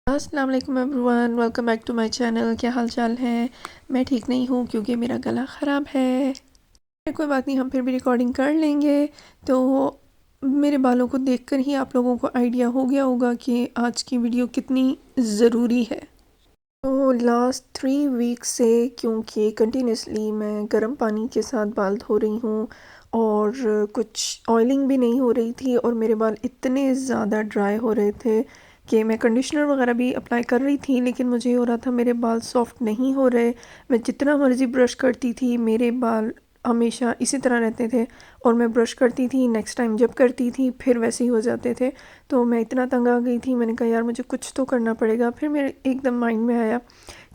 अस्सलाम वालेकुम everyone, welcome back to my channel. क्या हाल चाल है? मैं ठीक नहीं हूँ क्योंकि मेरा गला ख़राब है। कोई बात नहीं, हम फिर भी रिकॉर्डिंग कर लेंगे। तो मेरे बालों को देखकर ही आप लोगों को आइडिया हो गया होगा कि आज की वीडियो कितनी ज़रूरी है। तो लास्ट 3 वीक से क्योंकि कंटिन्यूसली मैं गर्म पानी के साथ बाल धो रही हूँ और कुछ ऑयलिंग भी नहीं हो रही थी और मेरे बाल इतने ज़्यादा ड्राई हो रहे थे कि मैं कंडीशनर वगैरह भी अप्लाई कर रही थी, लेकिन मुझे हो रहा था मेरे बाल सॉफ्ट नहीं हो रहे। मैं जितना मर्ज़ी ब्रश करती थी मेरे बाल हमेशा इसी तरह रहते थे और मैं ब्रश करती थी, नेक्स्ट टाइम जब करती थी फिर वैसे ही हो जाते थे। तो मैं इतना तंग आ गई थी, मैंने कहा यार मुझे कुछ तो करना पड़ेगा। फिर मेरे एकदम माइंड में आया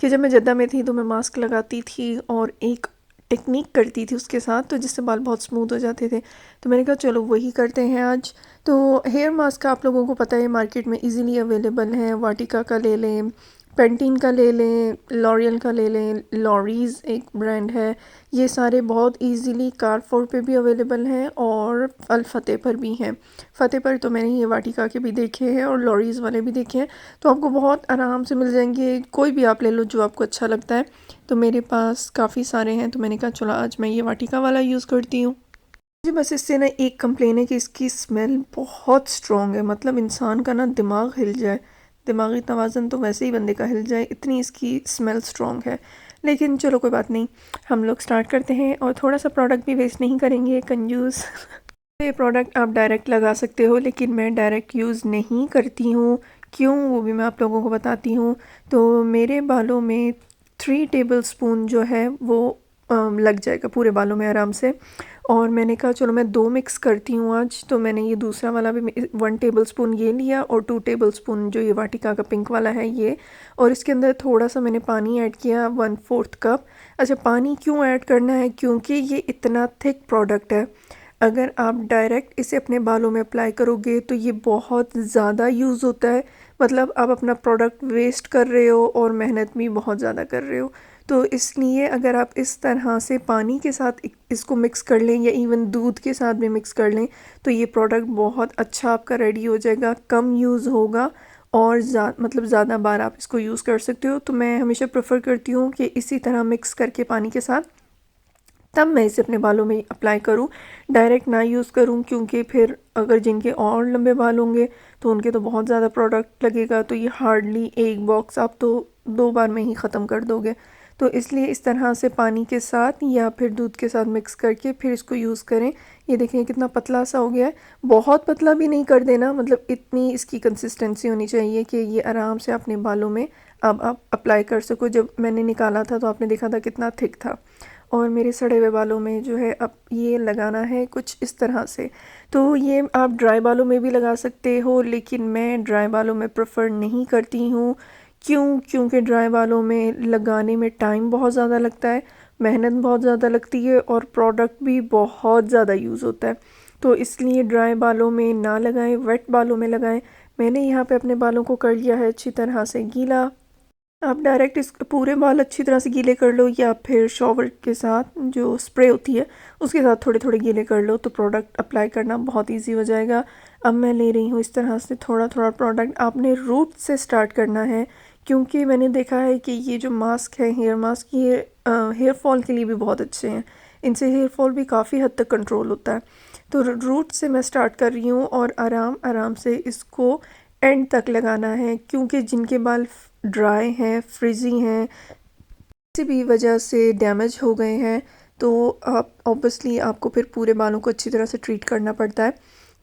कि जब मैं जद्दा में थी तो मैं मास्क लगाती थी और एक टेक्निक करती थी उसके साथ, तो जिससे बाल बहुत स्मूथ हो जाते थे। तो मैंने कहा चलो वही करते हैं आज। तो हेयर मास्क आप लोगों को पता है मार्केट में इजीली अवेलेबल है। वाटिका का ले लें, पेंटीन का ले लें, लॉरियल का ले लें, लॉरीज़ एक ब्रांड है। ये सारे बहुत इजीली कारफोर पे भी अवेलेबल हैं और अल फतेह पर भी हैं। फतेह पर तो मैंने ये वाटिका के भी देखे हैं और लॉरीज़ वाले भी देखे हैं, तो आपको बहुत आराम से मिल जाएंगे। कोई भी आप ले लो जो आपको अच्छा लगता है। तो मेरे पास काफ़ी सारे हैं, तो मैंने कहा चलो आज मैं ये वाटिका वाला यूज़ करती हूँ। मुझे बस इससे ना एक कंप्लेन है कि इसकी स्मेल बहुत स्ट्रॉन्ग है, मतलब इंसान का ना दिमाग हिल जाए, दिमागी तवाज़ुन तो वैसे ही बंदे का हिल जाए, इतनी इसकी स्मेल स्ट्रॉन्ग है। लेकिन चलो कोई बात नहीं, हम लोग स्टार्ट करते हैं और थोड़ा सा प्रोडक्ट भी वेस्ट नहीं करेंगे कंजूस। ये प्रोडक्ट आप डायरेक्ट लगा सकते हो लेकिन मैं डायरेक्ट यूज़ नहीं करती हूँ। क्यों, वो भी मैं आप लोगों को बताती हूँ। तो मेरे बालों में 3 टेबल स्पून जो है वो लग जाएगा पूरे बालों में आराम से। और मैंने कहा चलो मैं 2 मिक्स करती हूँ आज। तो मैंने ये दूसरा वाला भी 1 टेबल स्पून ये लिया और 2 टेबल स्पून जो ये वाटिका का पिंक वाला है ये। और इसके अंदर थोड़ा सा मैंने पानी ऐड किया, 1/4 कप। अच्छा, पानी क्यों ऐड करना है? क्योंकि ये इतना थिक प्रोडक्ट है। अगर आप डायरेक्ट इसे अपने बालों में अप्लाई करोगे तो ये बहुत ज़्यादा यूज़ होता है, मतलब आप अपना प्रोडक्ट वेस्ट कर रहे हो और मेहनत भी बहुत ज़्यादा कर रहे हो। तो इसलिए अगर आप इस तरह से पानी के साथ इसको मिक्स कर लें या इवन दूध के साथ भी मिक्स कर लें तो ये प्रोडक्ट बहुत अच्छा आपका रेडी हो जाएगा, कम यूज़ होगा और मतलब ज़्यादा बार आप इसको यूज़ कर सकते हो। तो मैं हमेशा प्रेफर करती हूँ कि इसी तरह मिक्स करके पानी के साथ तब मैं इसे अपने बालों में अप्लाई करूं, डायरेक्ट ना यूज़ करूं, क्योंकि फिर अगर जिनके और लंबे बाल होंगे तो उनके तो बहुत ज़्यादा प्रोडक्ट लगेगा, तो ये हार्डली एक बॉक्स आप तो 2 बार में ही ख़त्म कर दोगे। तो इसलिए इस तरह से पानी के साथ या फिर दूध के साथ मिक्स करके फिर इसको यूज़ करें। ये देखें कितना पतला सा हो गया है, बहुत पतला भी नहीं कर देना, मतलब इतनी इसकी कंसिस्टेंसी होनी चाहिए कि ये आराम से अपने बालों में अब आप अप्लाई कर सको। जब मैंने निकाला था तो आपने देखा था कितना थिक था। और मेरे सड़े हुए बालों में जो है अब ये लगाना है कुछ इस तरह से। तो ये आप ड्राई बालों में भी लगा सकते हो, लेकिन मैं ड्राई बालों में प्रेफर नहीं करती हूँ। क्यों? क्योंकि ड्राई बालों में लगाने में टाइम बहुत ज़्यादा लगता है, मेहनत बहुत ज़्यादा लगती है और प्रोडक्ट भी बहुत ज़्यादा यूज़ होता है। तो इसलिए ड्राई बालों में ना लगाएं, वेट बालों में लगाएं। मैंने यहाँ पे अपने बालों को कर लिया है अच्छी तरह से गीला। आप डायरेक्ट इस पूरे बाल अच्छी तरह से गीले कर लो या फिर शॉवर के साथ जो स्प्रे होती है उसके साथ थोड़े थोड़े गीले कर लो, तो प्रोडक्ट अप्लाई करना बहुत इजी हो जाएगा। अब मैं ले रही हूँ इस तरह से थोड़ा थोड़ा प्रोडक्ट। आपने रूट से स्टार्ट करना है, क्योंकि मैंने देखा है कि ये जो मास्क है, हेयर मास्क, ये हेयर फॉल के लिए भी बहुत अच्छे हैं। इनसे हेयर फॉल भी काफ़ी हद तक कंट्रोल होता है। तो रूट से मैं स्टार्ट कर रही हूँ और आराम आराम से इसको एंड तक लगाना है, क्योंकि जिनके बाल ड्राई हैं, फ्रिजी हैं, किसी भी वजह से डैमेज हो गए हैं, तो आप ऑब्वियसली आपको फिर पूरे बालों को अच्छी तरह से ट्रीट करना पड़ता है।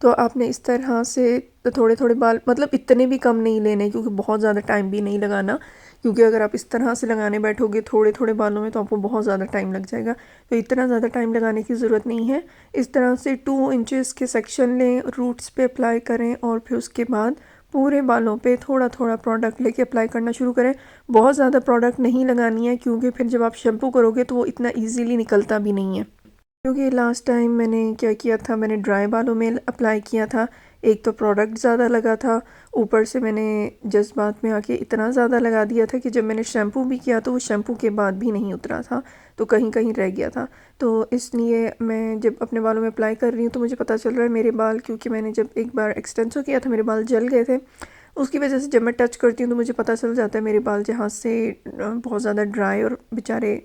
तो आपने इस तरह से थोड़े थोड़े बाल, मतलब इतने भी कम नहीं लेने क्योंकि बहुत ज़्यादा टाइम भी नहीं लगाना, क्योंकि अगर आप इस तरह से लगाने बैठोगे थोड़े थोड़े बालों में तो आपको बहुत ज़्यादा टाइम लग जाएगा। तो इतना ज़्यादा टाइम लगाने की ज़रूरत नहीं है। इस तरह से 2 इंचेस के सेक्शन लें, रूट्स पे अप्लाई करें और फिर उसके बाद पूरे बालों पे थोड़ा थोड़ा प्रोडक्ट लेके अप्लाई करना शुरू करें। बहुत ज़्यादा प्रोडक्ट नहीं लगानी है क्योंकि फिर जब आप शैम्पू करोगे तो वो इतना इजीली निकलता भी नहीं है। क्योंकि लास्ट टाइम मैंने क्या किया था, मैंने ड्राई बालों में अप्लाई किया था, एक तो प्रोडक्ट ज़्यादा लगा था, ऊपर से मैंने जज्बात में आके इतना ज़्यादा लगा दिया था कि जब मैंने शैम्पू भी किया तो वो शैम्पू के बाद भी नहीं उतरा था, तो कहीं कहीं रह गया था। तो इसलिए मैं जब अपने बालों में अप्लाई कर रही हूँ तो मुझे पता चल रहा है मेरे बाल, क्योंकि मैंने जब एक बार एक्सटेंसो किया था मेरे बाल जल गए थे। उसकी वजह से जब मैं टच करती हूँ तो मुझे पता चल जाता है मेरे बाल जहाँ से बहुत ज़्यादा ड्राई और बेचारे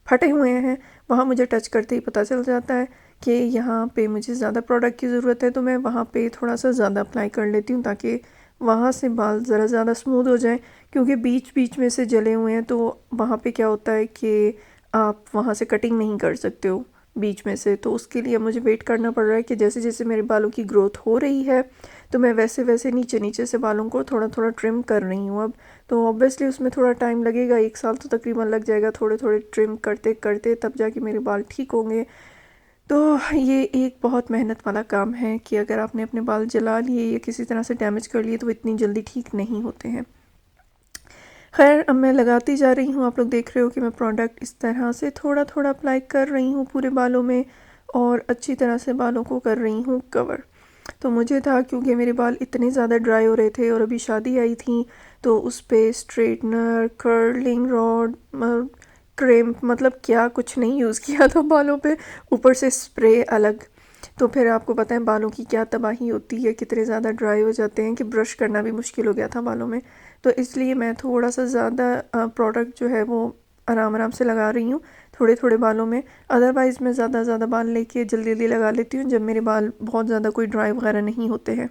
फटे हुए हैं, वहाँ मुझे टच करते ही पता चल जाता है कि यहाँ पे मुझे ज़्यादा प्रोडक्ट की ज़रूरत है। तो मैं वहाँ पे थोड़ा सा ज़्यादा अप्लाई कर लेती हूँ ताकि वहाँ से बाल ज़रा ज़्यादा स्मूथ हो जाएं, क्योंकि बीच बीच में से जले हुए हैं तो वहाँ पे क्या होता है कि आप वहाँ से कटिंग नहीं कर सकते हो बीच में से। तो उसके लिए मुझे वेट करना पड़ रहा है कि जैसे जैसे मेरे बालों की ग्रोथ हो रही है तो मैं वैसे वैसे नीचे नीचे से बालों को थोड़ा थोड़ा ट्रिम कर रही हूँ अब। तो ऑब्वियसली उसमें थोड़ा टाइम लगेगा, 1 साल तो तकरीबन लग जाएगा थोड़े थोड़े ट्रिम करते करते, तब जाके मेरे बाल ठीक होंगे। तो ये एक बहुत मेहनत वाला काम है कि अगर आपने अपने बाल जला लिए या किसी तरह से डैमेज कर लिए तो इतनी जल्दी ठीक नहीं होते हैं। खैर अब मैं लगाती जा रही हूँ, आप लोग देख रहे हो कि मैं प्रोडक्ट इस तरह से थोड़ा थोड़ा अप्लाई कर रही हूँ पूरे बालों में और अच्छी तरह से बालों को कर रही हूँ कवर। तो मुझे था क्योंकि मेरे बाल इतने ज़्यादा ड्राई हो रहे थे और अभी शादी आई थी तो उस पर स्ट्रेटनर, कर्लिंग रॉड, क्रेम्प, मतलब क्या कुछ नहीं यूज़ किया था बालों पे, ऊपर से स्प्रे अलग। तो फिर आपको पता है बालों की क्या तबाही होती है, कितने ज़्यादा ड्राई हो जाते हैं कि ब्रश करना भी मुश्किल हो गया था बालों में। तो इसलिए मैं थोड़ा सा ज़्यादा प्रोडक्ट जो है वो आराम आराम से लगा रही हूँ थोड़े थोड़े बालों में। अदरवाइज़ मैं ज़्यादा ज़्यादा बाल लेके जल्दी जल्दी लगा लेती हूँ जब मेरे बाल बहुत ज़्यादा कोई ड्राई वगैरह नहीं होते हैं।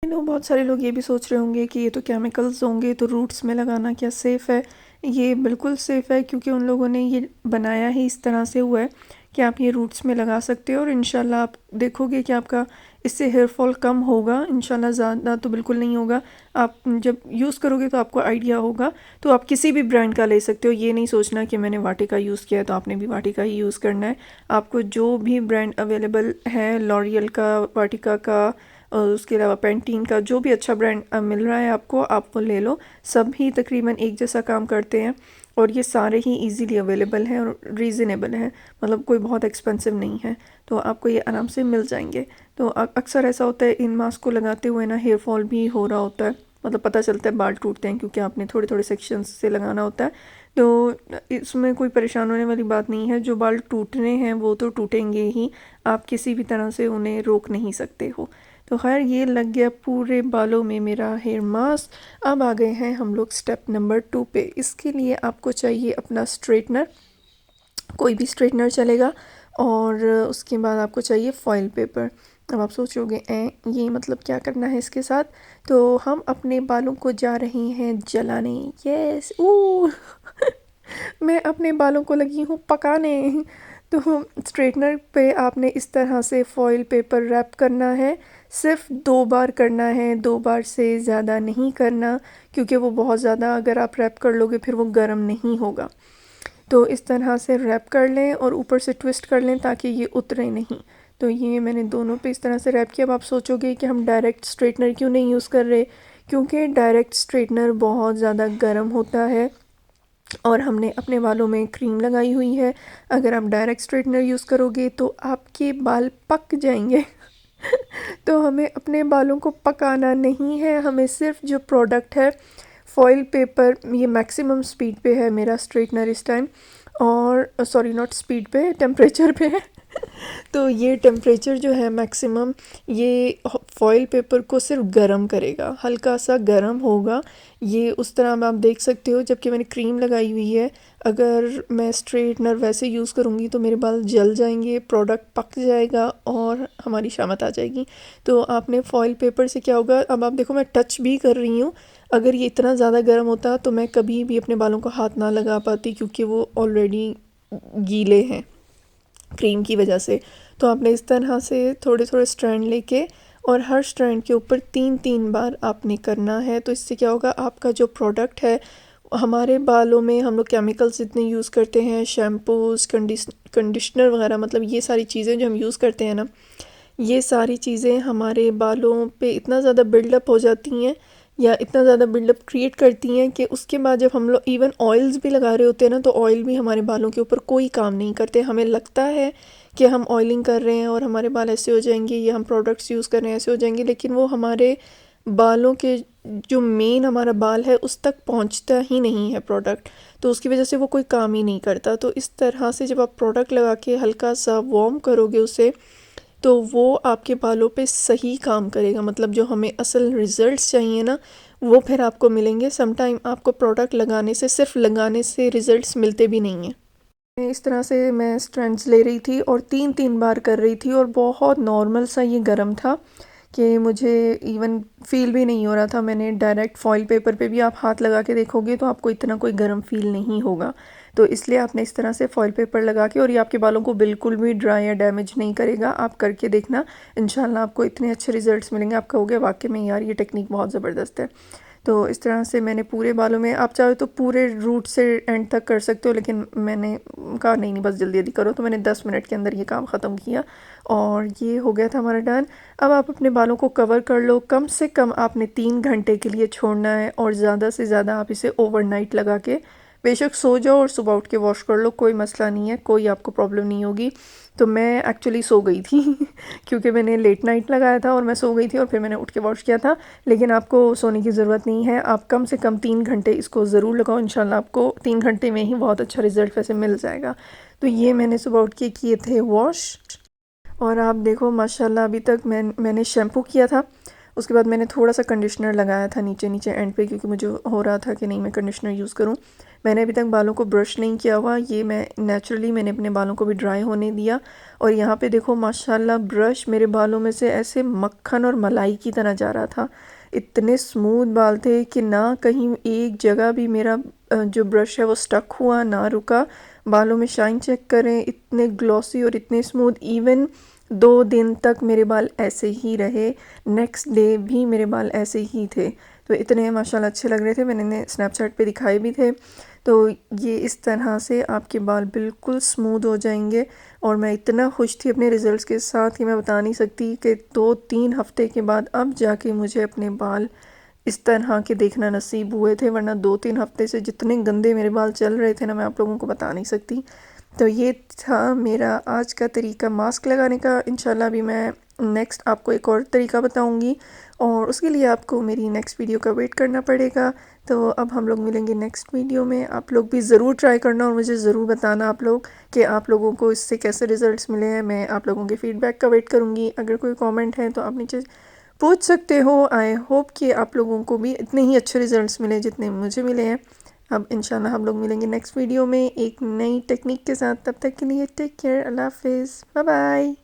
बहुत सारे लोग ये भी सोच रहे होंगे कि ये तो केमिकल्स होंगे तो रूट्स में लगाना क्या सेफ़ है। ये बिल्कुल सेफ़ है क्योंकि उन लोगों ने ये बनाया ही इस तरह से हुआ है कि आप ये रूट्स में लगा सकते हो और इंशाल्लाह आप देखोगे कि आपका इससे हेयर फॉल कम होगा। इंशाल्लाह ज़्यादा तो बिल्कुल नहीं होगा। आप जब यूज़ करोगे तो आपको आइडिया होगा। तो आप किसी भी ब्रांड का ले सकते हो, ये नहीं सोचना कि मैंने वाटिका यूज़ किया है तो आपने भी वाटिका ही यूज़ करना है। आपको जो भी ब्रांड अवेलेबल है, लॉरियल का, वाटिका का और उसके अलावा पेंटीन का, जो भी अच्छा ब्रांड मिल रहा है आपको, आप वो ले लो। सभी तकरीबन एक जैसा काम करते हैं और ये सारे ही इजीली अवेलेबल हैं और रीज़नेबल हैं, मतलब कोई बहुत एक्सपेंसिव नहीं है। तो आपको ये आराम से मिल जाएंगे। तो अक्सर ऐसा होता है इन मास्क को लगाते हुए ना हेयर फॉल भी हो रहा होता है, मतलब पता चलता है बाल टूटते हैं क्योंकि आपने थोड़े थोड़े सेक्शंस से लगाना होता है। तो इसमें कोई परेशान होने वाली बात नहीं है। जो बाल टूटने हैं वो तो टूटेंगे ही, आप किसी भी तरह से उन्हें रोक नहीं सकते हो। तो खैर ये लग गया पूरे बालों में मेरा हेयर मास्क। अब आ गए हैं हम लोग स्टेप नंबर 2 पे। इसके लिए आपको चाहिए अपना स्ट्रेटनर, कोई भी स्ट्रेटनर चलेगा, और उसके बाद आपको चाहिए फॉइल पेपर। अब आप सोचोगे ये मतलब क्या करना है इसके साथ। तो हम अपने बालों को जा रहे हैं जलाने। यस मैं अपने बालों को लगी हूँ पकाने। तो स्ट्रेटनर पे आपने इस तरह से फॉइल पेपर रैप करना है। सिर्फ 2 बार करना है, 2 बार से ज़्यादा नहीं करना, क्योंकि वो बहुत ज़्यादा अगर आप रैप कर लोगे फिर वो गर्म नहीं होगा। तो इस तरह से रैप कर लें और ऊपर से ट्विस्ट कर लें ताकि ये उतरे नहीं। तो ये मैंने दोनों पे इस तरह से रैप किया। अब आप सोचोगे कि हम डायरेक्ट स्ट्रेटनर क्यों नहीं यूज़ कर रहे, क्योंकि डायरेक्ट स्ट्रेटनर बहुत ज़्यादा गर्म होता है और हमने अपने बालों में क्रीम लगाई हुई है। अगर आप डायरेक्ट स्ट्रेटनर यूज़ करोगे तो आपके बाल पक जाएंगे तो हमें अपने बालों को पकाना नहीं है, हमें सिर्फ जो प्रोडक्ट है फॉइल पेपर, ये मैक्सिमम स्पीड पे है मेरा स्ट्रेटनर इस टाइम, और सॉरी नॉट स्पीड पे, टेम्परेचर पे है तो ये टेम्परेचर जो है मैक्सिमम, ये फॉइल पेपर को सिर्फ गरम करेगा, हल्का सा गरम होगा ये। उस तरह में आप देख सकते हो, जबकि मैंने क्रीम लगाई हुई है। अगर मैं स्ट्रेटनर वैसे यूज़ करूँगी तो मेरे बाल जल जाएंगे, प्रोडक्ट पक जाएगा और हमारी शामत आ जाएगी। तो आपने फॉइल पेपर से क्या होगा, अब आप देखो मैं टच भी कर रही हूँ। अगर ये इतना ज़्यादा गर्म होता तो मैं कभी भी अपने बालों को हाथ ना लगा पाती, क्योंकि वो ऑलरेडी गीले हैं क्रीम की वजह से। तो आपने इस तरह से थोड़े थोड़े स्ट्रैंड लेके और हर स्ट्रैंड के ऊपर 3-3 बार आपने करना है। तो इससे क्या होगा, आपका जो प्रोडक्ट है, हमारे बालों में हम लोग केमिकल्स इतने यूज़ करते हैं, शैम्पूज़, कंडीशनर वगैरह, मतलब ये सारी चीज़ें जो हम यूज़ करते हैं ना, ये सारी चीज़ें हमारे बालों पे इतना ज़्यादा बिल्डअप हो जाती हैं या इतना ज़्यादा बिल्डअप क्रिएट करती हैं कि उसके बाद जब हम लोग इवन ऑयल्स भी लगा रहे होते हैं ना, तो ऑयल भी हमारे बालों के ऊपर कोई काम नहीं करते। हमें लगता है कि हम ऑयलिंग कर रहे हैं और हमारे बाल ऐसे हो जाएंगे, या हम प्रोडक्ट्स यूज़ कर रहे हैं ऐसे हो जाएंगे, लेकिन वो हमारे बालों के जो मेन हमारा बाल है उस तक पहुंचता ही नहीं है प्रोडक्ट। तो उसकी वजह से वो कोई काम ही नहीं करता। तो इस तरह से जब आप प्रोडक्ट लगा के हल्का सा वार्म करोगे उसे, तो वो आपके बालों पे सही काम करेगा। मतलब जो हमें असल रिज़ल्ट्स चाहिए ना, वो फिर आपको मिलेंगे। समटाइम आपको प्रोडक्ट लगाने से, सिर्फ लगाने से रिज़ल्ट्स मिलते भी नहीं हैं। इस तरह से मैं स्ट्रैंड्स ले रही थी और 3-3 बार कर रही थी और बहुत नॉर्मल सा ये गर्म था कि मुझे इवन फ़ील भी नहीं हो रहा था। मैंने डायरेक्ट फॉइल पेपर पे भी आप हाथ लगा के देखोगे तो आपको इतना कोई गर्म फ़ील नहीं होगा। तो इसलिए आपने इस तरह से फॉइल पेपर लगा के, और ये आपके बालों को बिल्कुल भी ड्राई या डैमेज नहीं करेगा। आप करके देखना, इंशाल्लाह आपको इतने अच्छे रिज़ल्ट्स मिलेंगे, आप कहोगे वाकई में यार ये टेक्निक बहुत ज़बरदस्त है। तो इस तरह से मैंने पूरे बालों में, आप चाहो तो पूरे रूट से एंड तक कर सकते हो, लेकिन मैंने कहा नहीं बस जल्दी जल्दी करो, तो मैंने 10 मिनट के अंदर ये काम ख़त्म किया और ये हो गया था हमारा डन। अब आप अपने बालों को कवर कर लो। कम से कम आपने 3 घंटे के लिए छोड़ना है और ज़्यादा से ज़्यादा आप इसे ओवरनाइट लगा के बेशक सो जाओ और सुबह उठ के वॉश कर लो, कोई मसला नहीं है, कोई आपको प्रॉब्लम नहीं होगी। तो मैं एक्चुअली सो गई थी क्योंकि मैंने लेट नाइट लगाया था और मैं सो गई थी और फिर मैंने उठ के वॉश किया था। लेकिन आपको सोने की ज़रूरत नहीं है, आप कम से कम 3 घंटे इसको ज़रूर लगाओ, इंशाल्लाह आपको 3 घंटे में ही बहुत अच्छा रिज़ल्ट वैसे मिल जाएगा। तो ये मैंने सुबह उठ के किए थे वॉश, और आप देखो माशाल्लाह अभी तक मैंने शैम्पू किया था, उसके बाद मैंने थोड़ा सा कंडीशनर लगाया था नीचे नीचे एंड पे, क्योंकि मुझे हो रहा था कि नहीं मैं कंडीशनर यूज़ करूं। मैंने अभी तक बालों को ब्रश नहीं किया हुआ, ये मैं नेचुरली मैंने अपने बालों को भी ड्राई होने दिया। और यहाँ पे देखो माशाल्लाह ब्रश मेरे बालों में से ऐसे मक्खन और मलाई की तरह जा रहा था। इतने स्मूथ बाल थे कि ना कहीं एक जगह भी मेरा जो ब्रश है वो स्टक हुआ ना रुका। बालों में शाइन चेक करें, इतने ग्लॉसी और इतने स्मूथ। इवन 2 दिन तक मेरे बाल ऐसे ही रहे, नेक्स्ट डे भी मेरे बाल ऐसे ही थे। तो इतने माशाल्लाह अच्छे लग रहे थे, मैंने स्नैपचैट पे दिखाए भी थे। तो ये इस तरह से आपके बाल बिल्कुल स्मूथ हो जाएंगे। और मैं इतना खुश थी अपने रिज़ल्ट्स के साथ कि मैं बता नहीं सकती कि 2-3 हफ़्ते के बाद अब जाके मुझे अपने बाल इस तरह के देखना नसीब हुए थे, वरना 2-3 हफ़्ते से जितने गंदे मेरे बाल चल रहे थे ना, मैं आप लोगों को बता नहीं सकती। तो ये था मेरा आज का तरीका मास्क लगाने का। इंशाल्लाह भी मैं नेक्स्ट आपको एक और तरीका बताऊंगी, और उसके लिए आपको मेरी नेक्स्ट वीडियो का वेट करना पड़ेगा। तो अब हम लोग मिलेंगे नेक्स्ट वीडियो में। आप लोग भी ज़रूर ट्राई करना और मुझे ज़रूर बताना आप लोग कि आप लोगों को इससे कैसे रिज़ल्ट्स मिले हैं। मैं आप लोगों के फ़ीडबैक का वेट करूँगी। अगर कोई कॉमेंट है तो आप नीचे पूछ सकते हो। आई होप कि आप लोगों को भी इतने ही अच्छे रिज़ल्ट्स मिले जितने मुझे मिले हैं। अब इंशाल्लाह हम लोग मिलेंगे नेक्स्ट वीडियो में एक नई टेक्निक के साथ। तब तक के लिए टेक केयर, अल्लाह हाफिज़, बाय बाय।